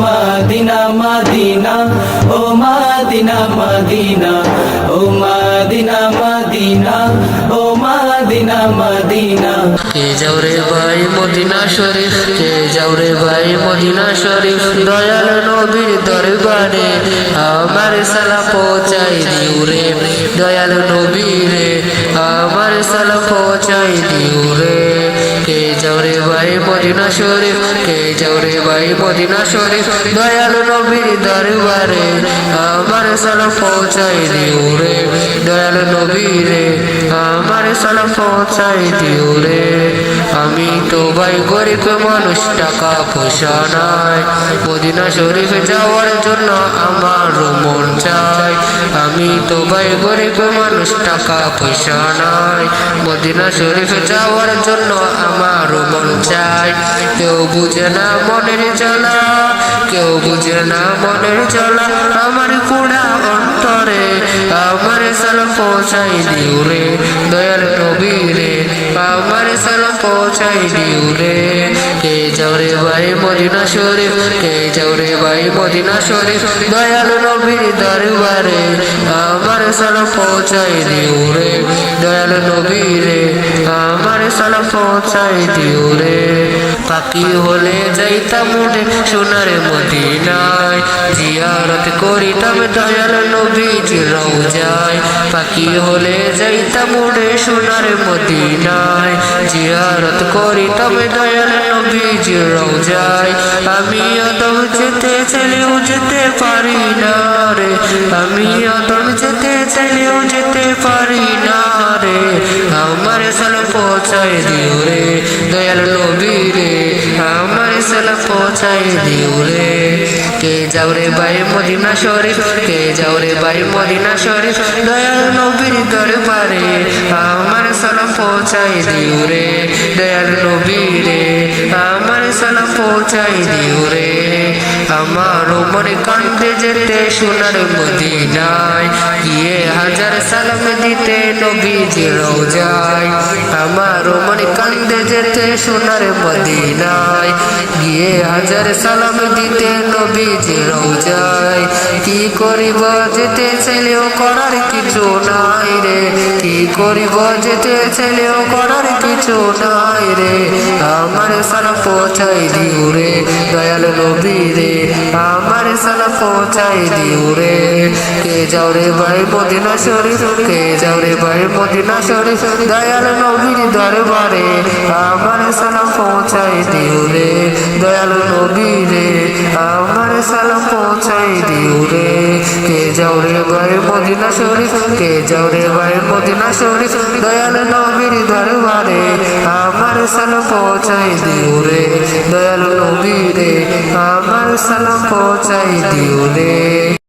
Medina Medina oh Medina Medina oh Medina Medina oh Medina Medina কে যাও রে ভাই Medina শরীফ, কে যাও রে ভাই মদিনা শরীফ, দয়াল নবীর দরবারে আমার সালাম পৌঁছাই দিও রে, দয়াল নবী রে আমার সালাম পৌঁছাই দিও রে। কে যাও রে ভাই মদিনা শরীফ, কে যাও রে ভাই মদিনা শরীফ, দয়াল নবীর দরবারে আমার সালাম পৌঁছাই দিও রে, দয়াল নবী রে আমার সালাম পৌঁছাই দিও রে। আমি তো ভাই গরিব মানুষ, টাকা পয়সা নাই, মদিনা শরীফে যাওয়ার জন্য আমার মন চাই। আমি তো ভাই গরিব মানুষ, টাকা পয়সা নাই, মদিনা শরীফে যাওয়ার জন্য আমার মন চাই। কেউ বুঝে না মনের জ্বালা, কেউ বুঝে না মনের জ্বালা, আমার পোড়া অন্তরে আমার সালাম পৌঁছাই দিও রে, দয়াল নবী রে আমার সালাম পৌঁছাই দিও রে। কে যাও রে ভাই মদিনা শরীফ, কে যাও রে ভাই মদিনা শরীফ, দয়াল নবীর দরবারে আমার সালাম পৌঁছাই দিও রে, দয়াল নবী রে আমার সালাম পৌঁছাই দিও রে। পাখি হলে যাইতাম উড়ে সোনার মদিনায়, জিয়ারত করিতাম দয়াল নবীজির রওজায়। পাখি হলে যাইতাম উড়ে সোনার মদিনায়, জিয়ারত করিতাম দয়াল নবীজির রওজায়। আমি অদম যেতে চাইলেও যেতে পারি না রে, আমি অদম যেতে চাইলেও যেতে পারি না রে, আমার সালাম পৌঁছাই দিও রে, দয়াল নবী রে আমার সালাম পৌঁছাই দিও রে। কে যাও রে ভাই মদিনা শরীফ, কে যাও রে ভাই মদিনা শরীফ, দয়াল নবীর দরবারে আমার সালাম পৌঁছাই দিও রে, দয়াল নবী রে আমার সালাম পৌঁছাই দিও রে। আমার মনে কান্দে যেতে সোনার মদিনায়, গিয়ে হাজার সালাম দিতে নবীজির রওজায়। আমার মনে কান্দে যেতে সোনার মদিনায়, গিয়ে হাজার সালাম দিতে নবীজির রওজায়। কি করিব যেতে চাইলেও করার কিছু নাই রে, কি করিব যেতে চাইলেও করার কিছু নাই রে, আমার সালাম পৌঁছাই দিও রে, দয়াল নবী রে আমার সালাম পৌঁছাই দিও রে। কে যাও রে ভাই মদিনা শরীফ, কে যাও রে ভাই মদিনা শরীফ, দয়াল নবীর দরবারে আমার সালাম পৌঁছাই দিও রে, দয়াল নবী রে আমার সালাম পৌঁছাই দিও রে। কে যাও রে ভাই মদিনা শরীফ, কে যাও রে ভাই মদিনা শরীফ, দয়াল নবীর দরবারে আমার সালাম পৌঁছাই দিও রে, দয়াল নবী রে আমার সালাম পৌঁছাই দিও রে।